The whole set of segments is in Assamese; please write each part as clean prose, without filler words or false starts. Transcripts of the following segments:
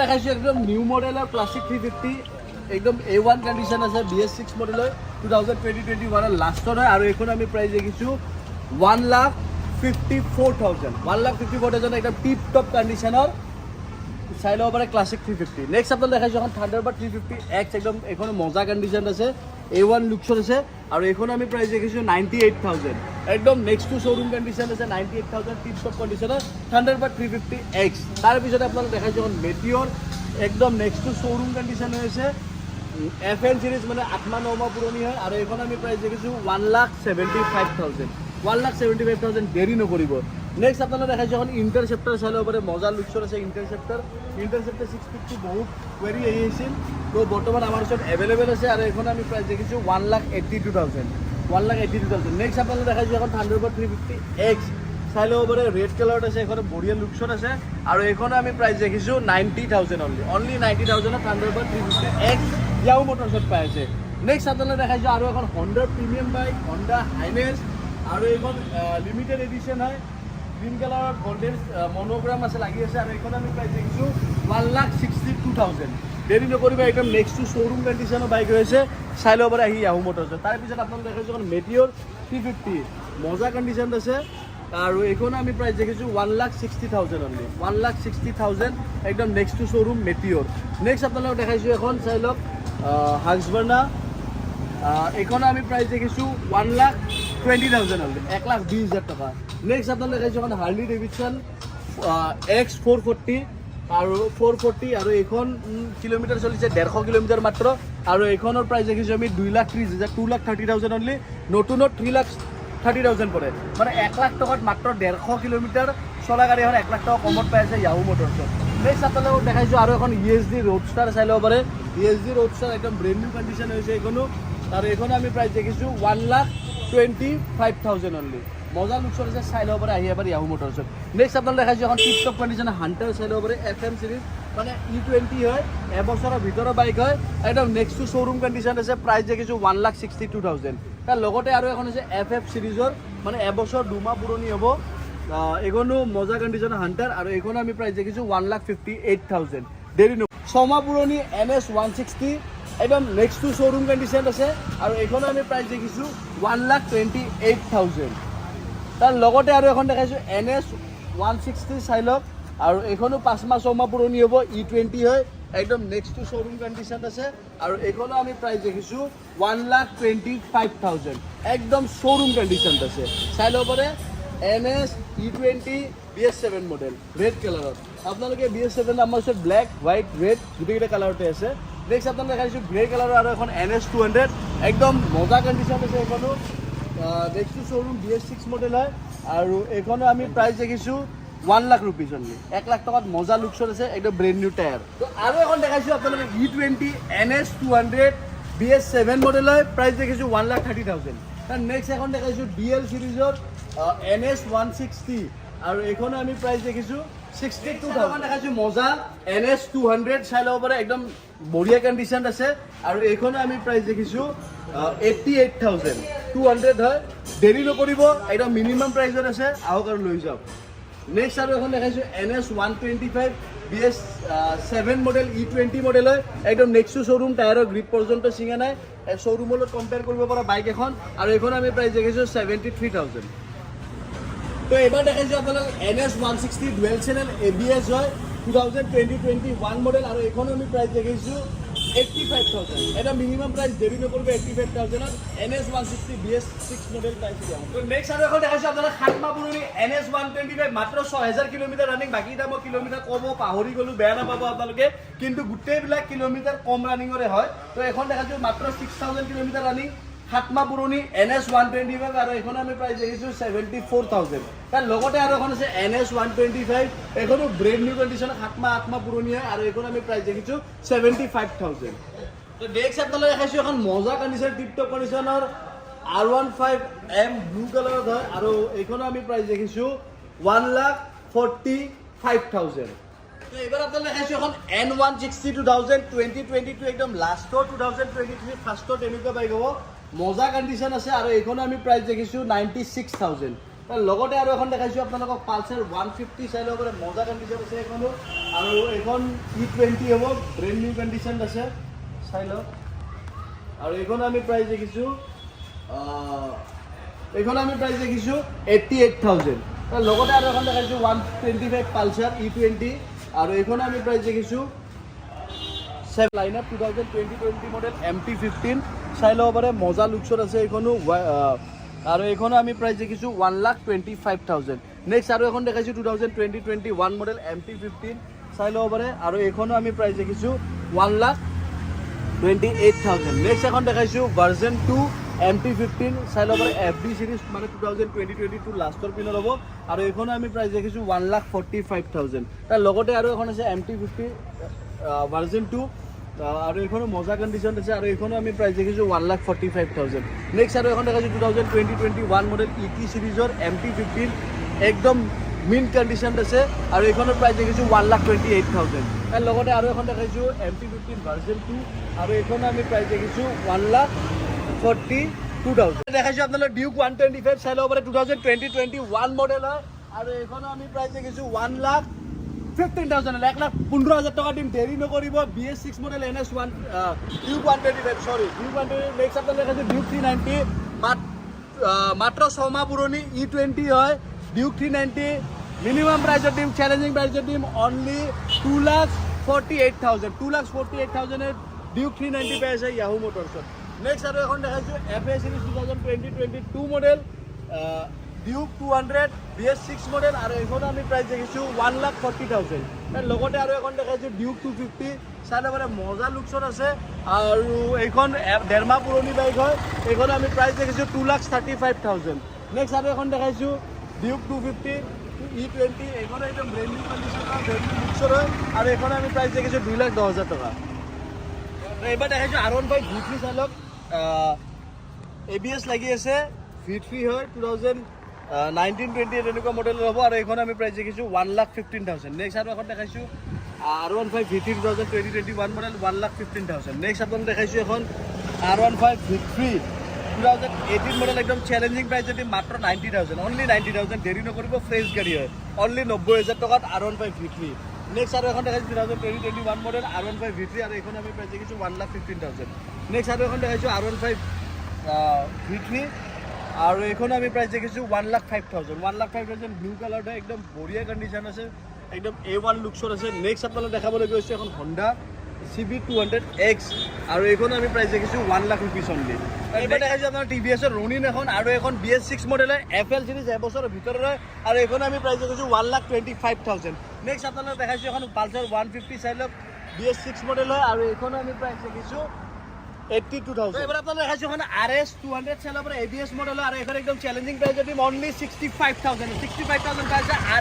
দেখাইছোঁ একদম নিউ মডেলৰ ক্লাছিক 350 একদম A1 কণ্ডিশ্যন আছে BS6 মডেলৰ 2020-21 লাষ্টৰ হয় আৰু এখন আমি প্ৰাইচ দেখিছোঁ 1,54,000 1,54,000 একদম টিপ টপ কণ্ডিশ্যনৰ চাই ল'ব পাৰে ক্লাছিক 350 নেক্সট আপোনাক দেখাইছোঁ এখন থাণ্ডাৰবাৰ্ড 350X একদম এখন মজা কণ্ডিশ্যন আছে A1 লুকছৰ আছে আৰু এখন আমি প্ৰাইচ দেখিছোঁ 98,000 একদম নেক্সট টু শ্ব'ৰুম কণ্ডিশ্যন আছে 98,000 টিপ টপ কণ্ডিশ্যনৰ থাণ্ডাৰবাৰ্ড 350X তাৰপিছত আপোনাক দেখাইছোঁ এখন মেটিঅৰ একদম নেক্সট টু শ্ব'ৰুম কণ্ডিশ্যন হৈ আছে FN সিৰিজ মানে 8-9 মাহ পুৰণি হয় আৰু এখন আমি প্ৰাইচ দেখিছোঁ 1,75,000 1,75,000 দেৰি নকৰিব নেক্সট আপোনালোকে দেখাইছোঁ এখন ইণ্টাৰচেপ্টাৰ চাই ল'ব পাৰে মজা লুকছৰ আছে ইণ্টাৰচেপ্টাৰ 650 বহুত কুৱেৰি আহি আছিল তো বৰ্তমান আমাৰ ওচৰত এভেইলেবল আছে আৰু এখন আমি প্ৰাইচ দেখিছোঁ 1,82,000 1,82,000 নেক্সট আপোনালোকে দেখাইছোঁ এখন থাণ্ডাৰবাৰ্ড 350X চাই ল'ব পাৰে ৰেড কালাৰত আছে এখন বঢ়িয়া লুকছৰ আছে আৰু এখন আমি প্ৰাইচ দেখিছোঁ 90,000 অনলি 90,000 থাণ্ডাৰবাৰ্ড 350X ইয়াও মটৰছত পাই আছে নেক্সট আপোনালোকে দেখাইছোঁ আৰু এখন হণ্ডাৰ প্ৰিমিয়াম বাইক হণ্ডা হাইনেছ আৰু এইখন লিমিটেড এডিশ্যন হয় গ্ৰীণ কালাৰত গল্ডেন মনোগ্ৰাম আছে লাগি আছে আৰু এইখন আমি প্ৰাইচ দেখিছোঁ 1,62,000 দেৰি নকৰিব একদম নেক্সট টু শ্ব'ৰুম কণ্ডিশ্যনৰ বাইক হৈছে চাই ল'ব পাৰে আহি ইয়াহু মটৰছত তাৰপিছত আপোনালোকে দেখাইছোঁ এখন মেটিঅৰ 350 মজা কণ্ডিশ্যন আছে আৰু এইখন আমি প্ৰাইচ দেখিছোঁ 1,60,000 অনলি 1,60,000 একদম নেক্সট টু শ্ব'ৰুম মেটিঅৰ নেক্সট আপোনালোকক দেখাইছোঁ এখন চাই লওক হাক্সবাৰ্ণা এইখন আমি প্ৰাইচ দেখিছোঁ 1,20,000 অনলি 1,20,000 টকা নেক্সট আপোনালোকে দেখাইছোঁ এখন হাৰ্লি ডেভিডছন X440 আৰু 440 আৰু এইখন কিলোমিটাৰ চলিছে 150 কিলোমিটাৰ মাত্ৰ আৰু এইখনৰ প্ৰাইচ দেখিছোঁ আমি 2,30,000 2,30,000 অনলি নতুনত 3,30,000 পৰে মানে 1,00,000 টকাত মাত্ৰ 150 কিলোমিটাৰ চলা গাড়ী এখন 1,00,000 টকা কমত পাই আছে ইয়াহু মটৰছত নেক্সট আপোনালোকক দেখাইছোঁ আৰু এখন ESD ৰোডষ্টাৰ চাই ল'ব পাৰে ESD ৰোডষ্টাৰ একদম ব্ৰেণ্ড নিউ কণ্ডিশ্যন হৈছে এইখনো আৰু এইখন আমি প্ৰাইচ দেখিছোঁ 1,25,000 অনলি মজা লুকছৰ আছে চাই ল'ব পাৰে আহি এবাৰ ইয়াহু মটৰছত নেক্সট আপোনালোকে দেখাইছোঁ এখন টিপ টপ কণ্ডিশ্যন হাণ্টাৰ চাই ল'ব পাৰে FM সিৰিজ মানে E20 হয় এবছৰৰ ভিতৰৰ বাইক হয় একদম নেক্সট টু শ্ব'ৰুম কণ্ডিশ্যন আছে প্ৰাইচ দেখিছোঁ 1,62,000 তাৰ লগতে আৰু এখন আছে FF সিৰিজৰ মানে এবছৰ 2 মাহ পুৰণি হ'ব এইখনো মজা কণ্ডিশ্যনৰ হাণ্টাৰ আৰু এইখনো আমি প্ৰাইচ দেখিছোঁ 1,58,000 দেৰি ন 6 মাহ পুৰণি NS 160 একদম নেক্সট টু শ্ব'ৰুম কণ্ডিশ্যন আছে আৰু এইখনো আমি প্ৰাইচ দেখিছোঁ 1,28,000 তাৰ লগতে আৰু এখন দেখাইছোঁ NS 160 চাই লওক আৰু এইখনো 5 মাহ 6 মাহ পুৰণি হ'ব E20 হয় একদম নেক্সট টু শ্ব'ৰুম কণ্ডিশ্যন আছে আৰু এইখনো আমি প্ৰাইচ দেখিছোঁ 1,25,000 একদম শ্ব'ৰুম কণ্ডিশ্যনত আছে চাই ল'ব পাৰে NS E20 BS7 model red কালাৰত আপোনালোকে BS7 আমাৰ ওচৰত ব্লেক হোৱাইট ৰেড গোটেইকেইটা কালাৰতে আছে নেক্সট আপোনালোকে দেখাইছোঁ গ্ৰে কালাৰৰ আৰু এখন NS 200 একদম মজা কণ্ডিশ্যন আছে এইখনো next to showroom BS6 model হয় আৰু এইখনো আমি প্ৰাইচ দেখিছোঁ 1,00,000 rupees অনলি 1,00,000 টকাত মজা লুকছৰ আছে একদম ব্ৰেণ্ড নিউ টায়াৰ তো আৰু এখন দেখাইছোঁ আপোনালোকে E20 NS 200 BS7 মডেল হয় প্ৰাইচ দেখিছোঁ 1,30,000 তাৰ নেক্সট এখন দেখাইছোঁ DL সিৰিজৰ NS 160 আৰু এইখনো আমি প্ৰাইচ দেখিছোঁ 62,000 দেখাইছোঁ মজা NS 200 চাই ল'ব পাৰে একদম বঢ়িয়া কণ্ডিশ্যন আছে আৰু এইখনো আমি প্ৰাইচ দেখিছোঁ 88,000 200 হয় দেৰি নকৰিব একদম মিনিমাম প্ৰাইচত আছে আহক আৰু লৈ যাওক নেক্সট আৰু এখন দেখাইছোঁ NS 125 BS7 model E20 model হয় একদম নেক্সট টু শ্ব'ৰুম টায়াৰৰ গ্ৰিপ পৰ্যন্ত ছিঙা নাই শ্ব'ৰুমৰ লগত কম্পেয়াৰ কৰিব পৰা বাইক এখন আৰু এইখন আমি প্ৰাইচ দেখিছোঁ 73,000 তো এবাৰ দেখাইছোঁ আপোনালোক NS 160 ডুৱেল চেনেল ABS হয় 2020-21 মডেল আৰু এইখন আমি প্ৰাইচ দেখিছোঁ 85,000 এটা মিনিমাম প্ৰাইচ দেৰি নকৰিব 85,000 NS 160 BS6 মডেল প্ৰাইচ দিয়া তো নেক্সট আৰু এখন দেখাইছোঁ আপোনালোক 7 মাহ পুৰণি NS 125 মাত্ৰ 6,000 কিলোমিটাৰ ৰানিং বাকী এটা মই কিলোমিটাৰ ক'ব পাহৰি গ'লোঁ বেয়া নাপাব আপোনালোকে কিন্তু গোটেইবিলাক কিলোমিটাৰ কম ৰানিঙৰে হয় তো এখন দেখাইছোঁ মাত্ৰ 6,000 কিলোমিটাৰ ৰানিং 7 মাহ পুৰণি NS 125 আৰু এইখন আমি প্ৰাইচ দেখিছোঁ 74,000 তাৰ লগতে আৰু এখন আছে NS 125 এইখনো ব্ৰেণ্ড নিউ কণ্ডিশ্যন 7 মাহ 8 মাহ পুৰণি হয় আৰু এইখন আমি প্ৰাইচ দেখিছোঁ 75,000 তো নেক্সট আপোনালোকে দেখাইছোঁ এখন মজা কণ্ডিশ্যন টিপ টপ কণ্ডিশ্যনৰ R15M ব্লু কালাৰত হয় আৰু এইখনো আমি প্ৰাইচ দেখিছোঁ 1,45,000 তো এবাৰ আপোনালোকে দেখাইছোঁ এখন N160 2022 একদম লাষ্টৰ 2023 ফাৰ্ষ্টৰ তেনেকুৱা বাইক হ'ব মজা কণ্ডিশ্যন আছে আৰু এইখনো আমি প্ৰাইচ দেখিছোঁ 96,000 তাৰ লগতে আৰু এখন দেখাইছোঁ আপোনালোকক পালচাৰ 150 চাই ল'ব পাৰে মজা কণ্ডিশ্যন আছে এইখনো আৰু এইখন E20 হ'ব ব্ৰেণ্ড নিউ কণ্ডিশ্যন আছে চাই লওক আৰু এইখন আমি প্ৰাইচ দেখিছোঁ 88,000 তাৰ লগতে আৰু এখন দেখাইছোঁ 125 পালচাৰ E20 আৰু এইখন আমি প্ৰাইচ দেখিছোঁ লাইন আপ 2020 মডেল MT15 চাই ল'ব পাৰে মজা লুকছত আছে এইখনো আৰু এইখনো আমি প্ৰাইচ দেখিছোঁ 1,25,000 নেক্সট আৰু এখন দেখাইছোঁ 2021 মডেল MT15 চাই ল'ব পাৰে আৰু এইখনো আমি প্ৰাইচ দেখিছোঁ 1,28,000 নেক্সট এখন দেখাইছোঁ ভাৰ্জন 2 MT15 চাই ল'ব পাৰে FD সিৰিজ মানে 2022 লাষ্টৰ পিনত হ'ব আৰু এইখনো আমি প্ৰাইচ দেখিছোঁ 1,45,000 তাৰ লগতে আৰু এখন আছে MT50 ভাৰ্জন 2 আৰু এইখনো মজা কণ্ডিশ্যন আছে আৰু এইখনো আমি প্ৰাইচ দেখিছোঁ 1,45,000 নেক্সট আৰু এখন দেখাইছোঁ 2021 মডেল ET সিৰিজৰ MT15 একদম মিন কণ্ডিশ্যন আছে আৰু এইখনৰ প্ৰাইচ দেখিছোঁ 1,28,000 তাৰ লগতে আৰু এখন দেখাইছোঁ MT15 ভাৰ্জন 2 আৰু এইখনো আমি প্ৰাইচ দেখিছোঁ 1,42,000 দেখাইছোঁ আপোনালোক ডিউক 125 চাই ল'ব পাৰে 2021 মডেল হয় আৰু এইখনো আমি প্ৰাইচ দেখিছোঁ 1,15,000 1,15,000 টকা দিম দেৰি নকৰিব BS6 মডেল NS1 ডিউক 125 সৰি ডিউক 125 নেক্সট আপোনালোক দেখাইছোঁ ডিউক 390 মাত্ৰ 6 মাহ পুৰণি E20 হয় ডিউক 390 মিনিমাম প্ৰাইচত দিম চেলেঞ্জিং প্ৰাইচত দিম অনলি 2,48,000 2,48,000 ডিউক 390 পাই আছে ইয়াহু মটৰ্ছত নেক্সট আৰু এখন দেখাইছোঁ FA সিৰিজ 2022 model Duke 200 BS6 model আৰু এইখন আমি প্ৰাইচ দেখিছোঁ 1,40,000 তাৰ লগতে আৰু এখন দেখাইছোঁ ডিউক 250 চাই ল'ব পাৰে মজা লুকছত আছে আৰু এইখন 1.5 মাহ পুৰণি বাইক হয় এইখন আমি প্ৰাইচ দেখিছোঁ 2,35,000 নেক্সট আৰু এখন দেখাইছোঁ ডিউক 250 E20 এইখন একদম ব্ৰেণ্ড নিউ কণ্ডিশ্যন হয় ব্ৰেণ্ড নিউ লুকছত হয় আৰু এইখন আমি প্ৰাইচ দেখিছোঁ 2,10,000 টকা এইবাৰ দেখাইছোঁ R15 V3 চাই লওক ABS লাগি আছে V3 হয় 2019-20 তেনেকুৱা মডেলৰ হ'ব আৰু এইখন আমি প্ৰাইচ দেখিছোঁ 1,15,000 নেক্সট আৰু এখন দেখাইছোঁ R15 V3 2021 মডেল 1,15,000 নেক্সট আপোনাক দেখাইছোঁ এখন R15 V3 2018 মডেল একদম চেলেঞ্জিং প্ৰাইচ যদি মাত্ৰ 90,000 অনলি 90,000 দেৰি নকৰিব ফ্ৰেছ গাড়ী হয় অনলি 90,000 টকাত R15 V3 নেক্সট আৰু এখন দেখাইছোঁ 2021 মডেল R15 V3 আৰু এইখন আমি প্ৰাইচ দেখিছোঁ 1,15,000 নেক্সট আৰু এখন দেখাইছোঁ R15 V3 আৰু এইখন আমি প্ৰাইচ দেখিছোঁ 1,05,000 1,05,000 ব্লু কালাৰটো একদম বঢ়িয়া কণ্ডিশ্যন আছে একদম A1 লুকছত আছে নেক্সট আপোনালোক দেখাবলৈ গৈছোঁ এখন হণ্ডা CB200X আৰু এইখন আমি প্ৰাইচ দেখিছোঁ 1 লাখ ৰুপিজ অনলি এইবাৰ দেখাইছোঁ আপোনাৰ TVSৰ ৰনিন এখন আৰু এখন BS6 মডেলৰ FL সিৰিজ এবছৰৰ ভিতৰৰ হয় আৰু এইখন আমি প্ৰাইচ দেখিছোঁ 1,25,000 নেক্সট আপোনালোক দেখাইছোঁ এখন পালচাৰ 150 চাই লওক BS6 মডেল হয় আৰু এইখনো আমি প্ৰাইচ দেখিছোঁ 82,000 এবাৰ আপোনালোক দেখাইছোঁ এখন RS 200 চাই ল'ব ABS মডেল আৰু এইখন একদম চেলেঞ্জিং প্ৰাইচ দিম অনলি 65,000 পাইছে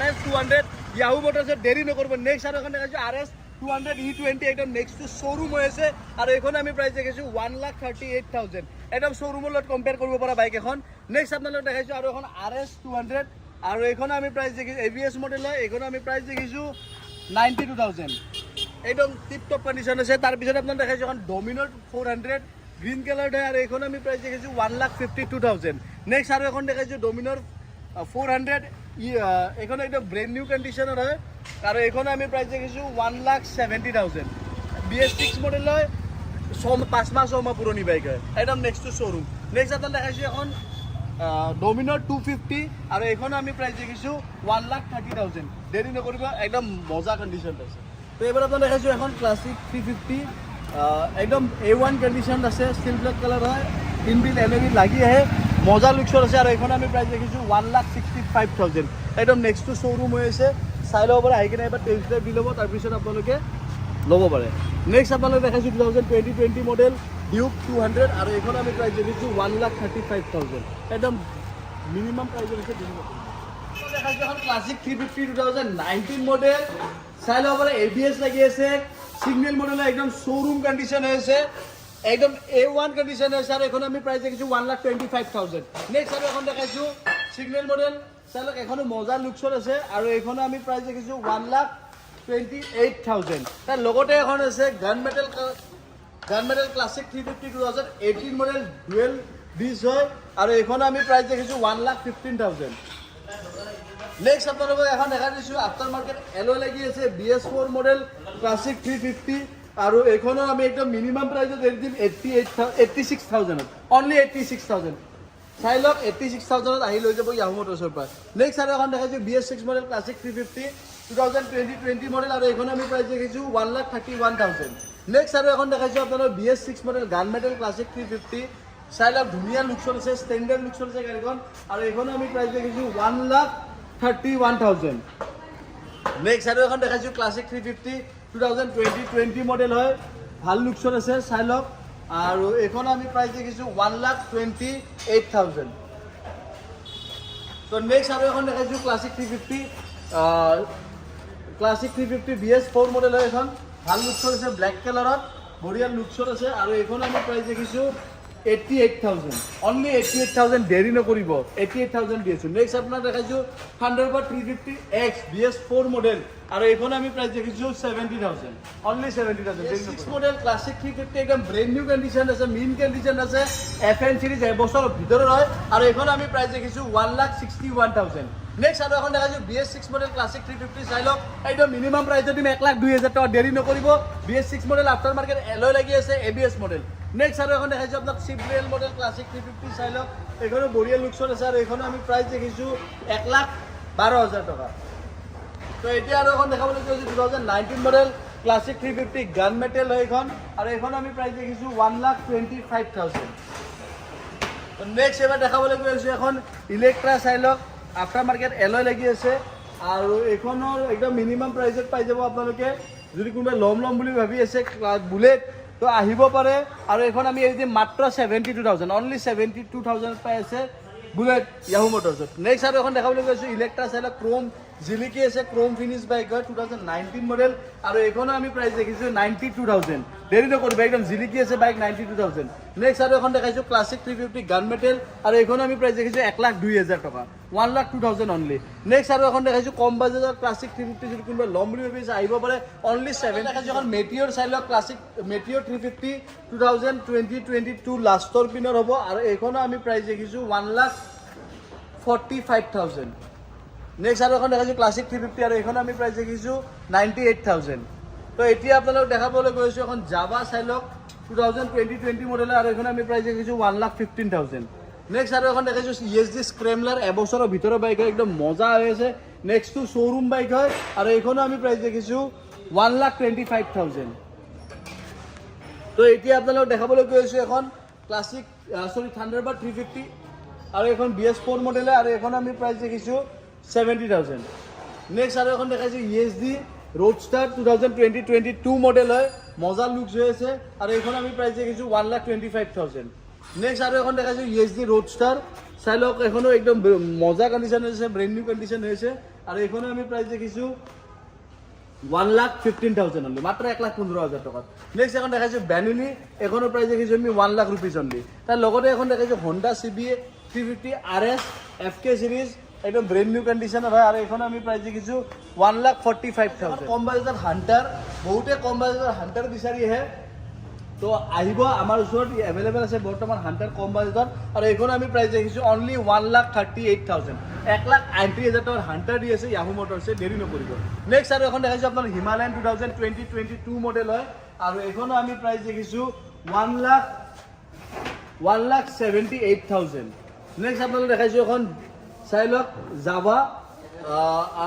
RS 200 ইয়াহু মটৰ্ছত দেৰি নকৰিব নেক্সট আৰু এখন দেখাইছোঁ RS 200 E20 একদম নেক্সট টু শ্ব'ৰুম হৈ আছে আৰু এইখন আমি প্ৰাইচ দেখিছোঁ 1,38,000 একদম শ্ব'ৰুমৰ লগত কম্পেয়াৰ কৰিব পৰা বাইক এখন নেক্সট আপোনালোক দেখাইছোঁ আৰু এখন RS 200 আৰু এইখন আমি প্ৰাইচ দেখিছোঁ ABS মডেল হয় এইখন আমি প্ৰাইচ দেখিছোঁ 92,000 একদম টিপ টপ কণ্ডিশ্যন আছে তাৰপিছত আপোনাক দেখাইছোঁ এখন ডমিনৰ 400 গ্ৰীণ কালাৰ হয় আৰু এইখন আমি প্ৰাইচ দেখিছোঁ 1,52,000 নেক্সট আৰু এখন দেখাইছোঁ ডমিনৰ 400 এইখন একদম ব্ৰেণ্ড নিউ কণ্ডিশ্যনৰ হয় আৰু এইখন আমি প্ৰাইচ দেখিছোঁ 1,70,000 BS6 মডেল হয় 5 মাহ 6 মাহ পুৰণি বাইক হয় একদম নেক্সট টু শ্ব'ৰুম নেক্সট আপোনাক দেখাইছোঁ এখন ডমিনৰ 250 আৰু এইখন আমি প্ৰাইচ দেখিছোঁ 1,30,000 দেৰি নকৰিব একদম মজা কণ্ডিশ্যন আছে তো এইবাৰ আপোনাক দেখাইছোঁ এখন ক্লাছিক 350 একদম A1 কণ্ডিশ্যন আছে ষ্টিল ব্লেক কালাৰ হয় ইনবিল্ট LED লাগি আহে মজা লুকছত আছে আৰু এইখন আমি প্ৰাইচ দেখিছোঁ 1,65,000 একদম নেক্সট টু শ্ব'ৰুম হৈ আছে চাই ল'ব পাৰে আহি কিনে এবাৰ টেষ্ট ড্ৰাইভ দি ল'ব তাৰপিছত আপোনালোকে ল'ব পাৰে নেক্সট আপোনালোকে দেখাইছোঁ 2020 মডেল ডিউক 200 আৰু এইখন আমি প্ৰাইচ দেখিছোঁ 1,35,000 একদম মিনিমাম প্ৰাইচ হৈছে দেখাইছোঁ এখন ক্লাছিক 350 2019 মডেল চাই ল'ব পাৰে ABS লাগি আছে সিগনেল মডেলৰ একদম শ্ব'ৰুম কণ্ডিশ্যন হৈ আছে একদম A1 কণ্ডিশ্যন হৈছে আৰু এখন আমি প্ৰাইচ দেখিছোঁ 1,25,000 নেক্সট আৰু এখন দেখাইছোঁ সিগনেল মডেল চাই লওক এখনো মজা লুকছত আছে আৰু এইখনো আমি প্ৰাইচ দেখিছোঁ 1,28,000 তাৰ লগতে এখন আছে গান metal classic 350 2018 model dual dish হয় আৰু এইখনো আমি প্ৰাইচ দেখিছোঁ 1,15,000 নেক্সট আপোনালোকক এখন দেখা দিছোঁ আফটাৰ মাৰ্কেট এলয় লাগি আছে BS4 মডেল ক্লাছিক 350 আৰু এইখনৰ আমি একদম মিনিমাম প্ৰাইচত এৰি দিম 86,000 অনলি 86,000 চাই লওক 86,000 আহি লৈ যাব ইয়াহু মটৰ্ছৰ পৰা নেক্সট আৰু এখন দেখাইছোঁ BS6 মডেল ক্লাছিক 350 2020 মডেল আৰু এইখন আমি প্ৰাইচ দেখিছোঁ 1,31,000 নেক্সট আৰু এখন দেখাইছোঁ আপোনালোক BS6 মডেল গান মেটেল ক্লাছিক 350 চাই লওক ধুনীয়া লুকছত আছে ষ্টেণ্ডাৰ্ড লুকছত আছে গাড়ীখন আৰু এইখন আমি প্ৰাইচ দেখিছোঁ 1,31,000 নেক্সট আৰু এখন দেখাইছোঁ ক্লাছিক 350 2020 মডেল হয় ভাল লুকছত আছে চাই লওক আৰু এইখন আমি প্ৰাইচ দেখিছোঁ 1,28,000 তো নেক্সট আৰু এখন দেখাইছোঁ ক্লাছিক 350 ক্লাছিক 350 BS4 মডেল হয় এখন ভাল লুকছত আছে ব্লেক কালাৰত বঢ়িয়া লুকছত আছে আৰু এইখন আমি প্ৰাইচ দেখিছোঁ 88,000 অনলি 88,000 দেৰি নকৰিব 88,000 দি আছোঁ নেক্সট আপোনাৰ দেখাইছোঁ থাণ্ডাৰবাৰ্ড 350X BS4 মডেল আৰু এইখন আমি প্ৰাইচ দেখিছোঁ 70,000 অনলি 70,000 6 মডেল ক্লাছিক 350 একদম ব্ৰেণ্ড নিউ কণ্ডিশ্যন আছে মেইন কণ্ডিশ্যন আছে FN সিৰিজ এবছৰৰ ভিতৰত হয় আৰু এইখন আমি প্ৰাইচ দেখিছোঁ 1,61,000 নেক্সট আৰু এখন দেখাইছোঁ BS6 মডেল ক্লাছিক 350 চাই লওক একদম মিনিমাম প্ৰাইচত দিম 1,02,000 টকা দেৰি নকৰিব BS6 model after market alloy লাগি আছে ABS মডেল নেক্সট আৰু এখন দেখাইছোঁ আপোনাক চিপ্ৰিয়েল মডেল ক্লাছিক 350 চাই লওক এইখনো বঢ়িয়া লুকছত আছে আৰু এইখনো আমি প্ৰাইচ দেখিছোঁ 1,12,000 টকা তো এতিয়া আৰু এখন দেখাবলৈ গৈছোঁ 2019 মডেল ক্লাছিক 350 গান মেটেল হয় এইখন আৰু এইখন আমি প্ৰাইচ দেখিছোঁ 1,25,000 তো নেক্সট এবাৰ দেখাবলৈ গৈ আছোঁ এখন ইলেক্ট্ৰা চাই লওক আফটাৰ মাৰ্কেট এলয় লাগি আছে আৰু এইখনৰ একদম মিনিমাম প্ৰাইচত পাই যাব আপোনালোকে যদি কোনোবাই ল'ম বুলি ভাবি আছে বুলেট তো আহিব পাৰে আৰু এইখন আমি এৰি দিম মাত্ৰ 72,000 অনলি 72,000 পাই আছে বুলেট ইয়াহু মটৰ্ছত নেক্সট আৰু এখন দেখাবলৈ গৈছোঁ ইলেক্ট্ৰা চাই লওক ক্ৰোম জিলিকি আছে ক্ৰোম ফিনিছ বাইক হয় 2019 মডেল আৰু এইখনো আমি প্ৰাইচ দেখিছোঁ 92,000 দেৰি নকৰিব একদম জিলিকি আছে বাইক 92,000 নেক্সট আৰু এখন দেখাইছোঁ ক্লাছিক 350 গান মেটেল আৰু এইখনো আমি প্ৰাইচ দেখিছোঁ 1,02,000 টকা 1,02,000 অনলি নেক্সট আৰু এখন দেখাইছোঁ কম বাজেটৰ ক্লাছিক 350 যদি কোনোবাই ল'ম বুলি ভাবিছে আহিব পাৰে অনলি 7 দেখাইছোঁ এখন মেটিঅৰ চাই লওক ক্লাছিক মেটিঅৰ 350 2022 লাষ্টৰ পিনৰ হ'ব আৰু এইখনো আমি প্ৰাইচ দেখিছোঁ 1,45,000 নেক্সট আৰু এখন দেখাইছোঁ ক্লাছিক 350 আৰু এইখন আমি প্ৰাইচ দেখিছোঁ 98,000 তো এতিয়া আপোনালোক দেখাবলৈ গৈছোঁ এখন জাভা চাই লওক 2020 মডেলৰ আৰু এইখন আমি প্ৰাইচ দেখিছোঁ 1,15,000 নেক্সট আৰু এখন দেখাইছোঁ ESD স্ক্ৰেমলাৰ এবছৰৰ ভিতৰৰ বাইক হয় একদম মজা হৈ আছে নেক্সটটো শ্ব'ৰুম বাইক হয় আৰু এইখনো আমি প্ৰাইচ দেখিছোঁ 1,25,000 তো এতিয়া আপোনালোক দেখাবলৈ গৈছোঁ এখন ক্লাছিক থাণ্ডাৰবাৰ্ড 350 আৰু এইখন BS4 মডেল আৰু এইখন আমি প্ৰাইচ দেখিছোঁ 70,000 নেক্সট আৰু এখন দেখাইছোঁ ESD ৰোডষ্টাৰ 2022 মডেল হয় মজা লুকছ হৈ আছে আৰু এইখন আমি প্ৰাইচ দেখিছোঁ 1,25,000 নেক্সট আৰু এখন দেখাইছোঁ ESD ৰোডষ্টাৰ চাই লওক এখনো একদম মজা কণ্ডিশ্যন হৈছে ব্ৰেণ্ড নিউ কণ্ডিশ্যন হৈছে আৰু এইখনো আমি প্ৰাইচ দেখিছোঁ 1,15,000 অনলি মাত্ৰ 1,15,000 টকাত নেক্সট এখন দেখাইছোঁ বেনুলি এখনৰ প্ৰাইচ দেখিছোঁ আমি 1 লাখ ৰুপিজ অনলি তাৰ লগতে এখন দেখাইছোঁ হণ্ডা CBA 350 RS FK সিৰিজ একদম ব্ৰেণ্ড নিউ কণ্ডিশ্যনত হয় আৰু এইখন আমি প্ৰাইচ দেখিছোঁ 1,45,000 কম বাজেটৰ হাণ্টাৰ বহুতে কম বাজেটৰ হাণ্টাৰ বিচাৰি আহে তো আহিব আমাৰ ওচৰত এভেইলেবল আছে বৰ্তমান হাণ্টাৰ কম বাজেটৰ আৰু এইখন আমি প্ৰাইচ দেখিছোঁ অনলি 1,38,000 1,80,000 টকাৰ হাণ্টাৰ দি আছে ইয়াহু মটৰ্ছে দেৰি নকৰিব নেক্সট আৰু এখন দেখাইছোঁ আপোনাৰ হিমালয়ান 2022 মডেল হয় আৰু এইখনো আমি প্ৰাইচ দেখিছোঁ 1,78,000 নেক্সট আপোনালোক দেখাইছোঁ এখন চাই লওক জাভা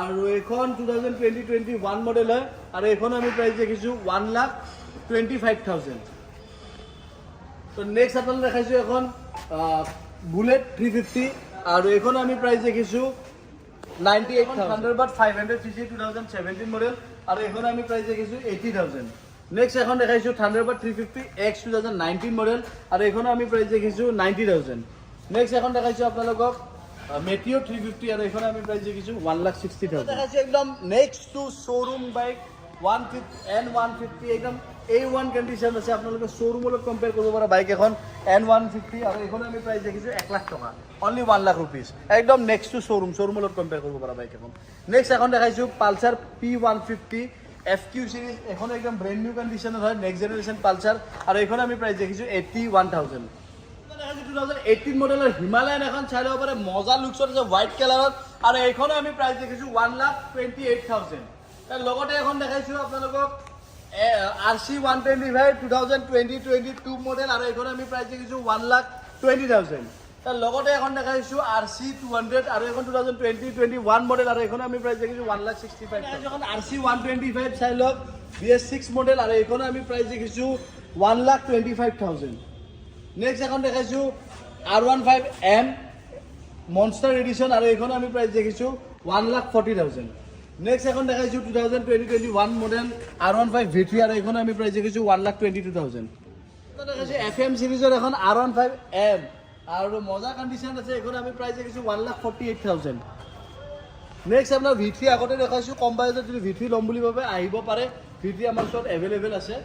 আৰু এইখন 2021 মডেল হয় আৰু এইখন আমি প্ৰাইচ দেখিছোঁ 1,25,000 তো নেক্সট আপোনালোক দেখাইছোঁ এখন বুলেট 350 আৰু এইখন আমি প্ৰাইচ দেখিছোঁ 98,000 থাণ্ডাৰবাৰ্ড 500cc 2017 মডেল আৰু এইখন আমি প্ৰাইচ দেখিছোঁ 80,000 নেক্সট এখন দেখাইছোঁ থাণ্ডাৰবাৰ্ড 350X 2019 মডেল আৰু এইখনো আমি প্ৰাইচ দেখিছোঁ 90,000 নেক্সট এখন দেখাইছোঁ আপোনালোকক মেটিঅ 350 আৰু এইখন আমি প্ৰাইচ দেখিছোঁ 1,60,000 দেখাইছোঁ একদম নেক্সট টু শ্ব'ৰুম বাইক 150 একদম A1 কণ্ডিশ্যন আছে আপোনালোকে শ্ব'ৰুমৰ লগত কম্পেয়াৰ কৰিব পৰা বাইক এখন N150 আৰু এইখন আমি প্ৰাইচ দেখিছোঁ 1 লাখ টকা অনলি 1 লাখ ৰুপিজ একদম নেক্সট টু শ্ব'ৰুমৰ লগত কম্পেয়াৰ কৰিব পৰা বাইক এখন নেক্সট এখন দেখাইছোঁ পালচাৰ P150 FQ সিৰিজ এখন একদম ব্ৰেণ্ড নিউ কণ্ডিশ্যনত হয় নেক্সট জেনেৰেশ্যন পালচাৰ আৰু এইখন আমি প্ৰাইচ দেখিছোঁ 81,000 2018 মডেলৰ হিমালয়ান এখন চাই ল'ব পাৰে মজা লুকছত আছে হোৱাইট কালাৰত আৰু এইখনো আমি প্ৰাইচ দেখিছোঁ 1,28,000 তাৰ লগতে এখন দেখাইছোঁ আপোনালোকক RC 125 2022 মডেল আৰু এইখন আমি প্ৰাইচ দেখিছোঁ 1,20,000 তাৰ লগতে এখন দেখাইছোঁ RC 200 আৰু এইখন 2021 মডেল আৰু এইখন আমি প্ৰাইচ দেখিছোঁ 1,65,000 এখন RC 125 চাই লওক BS6 মডেল আৰু এইখন আমি প্ৰাইচ দেখিছোঁ 1,25,000 নেক্সট এখন দেখাইছোঁ R15M মনষ্টাৰ এডিশ্যন আৰু এইখন আমি প্ৰাইচ দেখিছোঁ 1,40,000 নেক্সট এখন দেখাইছোঁ 2021 মডেল R15 V3 আৰু এইখন আমি প্ৰাইচ দেখিছোঁ 1,22,000 দেখাইছোঁ FM চিৰিজৰ এখন R15M আৰু মজা কণ্ডিশ্যন আছে এইখন আমি প্ৰাইচ দেখিছোঁ 1,48,000 নেক্সট আপোনাৰ V3 আগতে দেখাইছোঁ কম বাজেটত যদি V3 ল'ম বুলি ভাবে আহিব পাৰে V3 আমাৰ ওচৰত এভেইলেবল আছে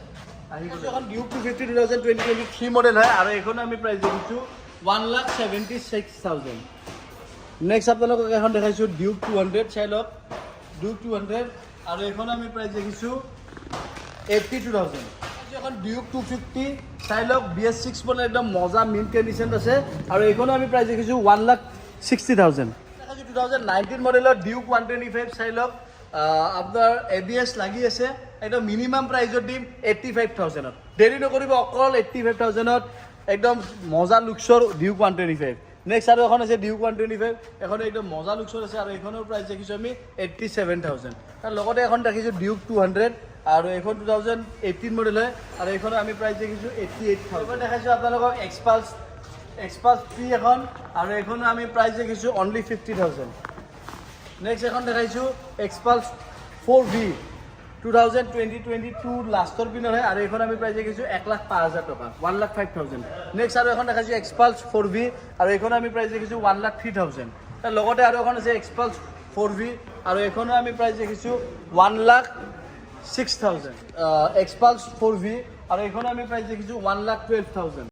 এখন ডিউক 250 2023 মডেল হয় আৰু এইখন আমি প্ৰাইচ দেখিছোঁ 1,76,000 নেক্সট আপোনালোকক এখন দেখাইছোঁ ডিউক 200 চাই লওক ডিউক 200 আৰু এইখন আমি প্ৰাইচ দেখিছোঁ 82,000 এখন ডিউক 250 চাই লওক BS6 মডেল একদম মজা মিন কণ্ডিশ্যন আছে আৰু এইখনো আমি প্ৰাইচ দেখিছোঁ 1,60,000 দেখাইছোঁ 2019 মডেলৰ ডিউক 125 চাই লওক আপোনাৰ ABS লাগি আছে একদম মিনিমাম প্ৰাইজত দিম 85,000ত দেৰি নকৰিব অকল 85,000ত একদম মজা লুকছৰ ডিউক 125 নেক্সট আৰু এখন আছে ডিউক 125 এখন একদম মজা লুকছৰ আছে আৰু এইখনৰ প্ৰাইচ দেখিছোঁ আমি 87,000 তাৰ লগতে এখন দেখিছোঁ ডিউক 200 আৰু এইখন 2018 মডেল হয় আৰু এইখনৰ আমি প্ৰাইচ দেখিছোঁ 88,000 দেখাইছোঁ আপোনালোকক এক্সপাল্স 3 এখন আৰু এইখনৰ আমি প্ৰাইচ দেখিছোঁ অনলি 50,000 নেক্সট এখন দেখাইছোঁ এক্সপাল্স 4V 2022 লাষ্টৰ পিনৰ হয় আৰু এইখন আমি প্ৰাইচ দেখিছোঁ 1,05,000 টকা 1,05,000 নেক্সট আৰু এখন দেখাইছোঁ এক্সপাল্স 4V আৰু এইখন আমি প্ৰাইচ দেখিছোঁ 1,03,000 তাৰ লগতে আৰু এখন আছে এক্সপাল্স 4V আৰু এইখনো আমি প্ৰাইচ দেখিছোঁ 1,06,000 এক্সপাল্স 4V আৰু এইখন আমি প্ৰাইচ দেখিছোঁ 1,12,000